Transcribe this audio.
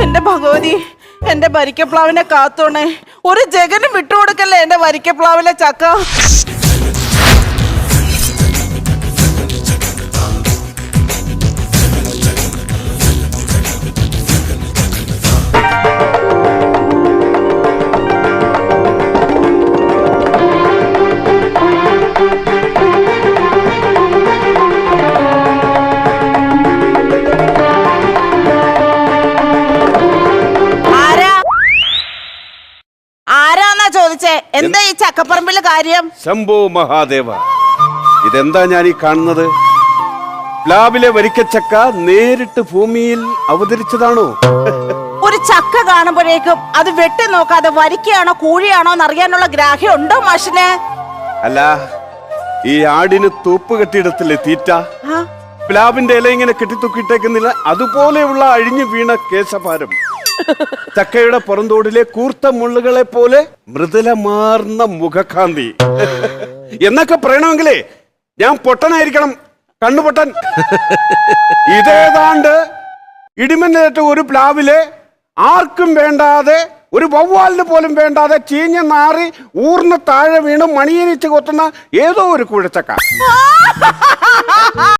എന്റെ ഭഗവതി, എന്റെ വരിക്കപ്ലാവിനെ കാത്തോണേ. ഒരു ജഗനും വിട്ടുകൊടുക്കല്ലേ എന്റെ വരിക്കപ്ലാവിലെ ചക്ക. ചോദിച്ചേ, എന്താ ഈ ചക്കപ്പറമ്പിലെ കാര്യം? ശംഭോ മഹാദേവ, ഇതെന്താ ഞാൻ ഈ കാണുന്നത്? പ്ലാവിലെ വരിക്കച്ചക്ക നേരിട്ട് ഭൂമിയിൽ അവതരിച്ചതാണോ? ഒരു ചക്ക കാണുമ്പോഴേക്കും അത് വെട്ടി നോക്കാതെ വരിക്കയാണോ കൂഴിയാണോ എന്നറിയാനുള്ള ഗ്രാഹ്യം ഉണ്ടോ മാഷിന്? അല്ല, ഈ ആടിന് തൂപ്പ് കെട്ടിയിടത്തില്ലേ തീറ്റ? പ്ലാവിന്റെ ഇല ഇങ്ങനെ കെട്ടിത്തൂക്കിയിട്ടേക്കുന്നില്ല, അതുപോലെയുള്ള അഴിഞ്ഞു വീണ കേശഭാരം. ചക്കയുടെ പുറന്തോടിലെ കൂർത്ത മുള്ളുകളെ പോലെ മൃദുലമാർന്ന മുഖകാന്തി എന്നൊക്കെ പറയണമെങ്കിലേ ഞാൻ പൊട്ടനായിരിക്കണം, കണ്ണുപൊട്ടൻ. ഇതേതാണ്ട് ഇടിമിന്നലേറ്റ ഒരു പ്ലാവിലെ ആർക്കും വേണ്ടാതെ, ഒരു വവ്വാലിന് പോലും വേണ്ടാതെ ചീഞ്ഞ നാറി ഊർന്ന് താഴെ വീണ് മണിയനിച്ച് കൊത്തുന്ന ഏതോ ഒരു കൂഴച്ചക്ക.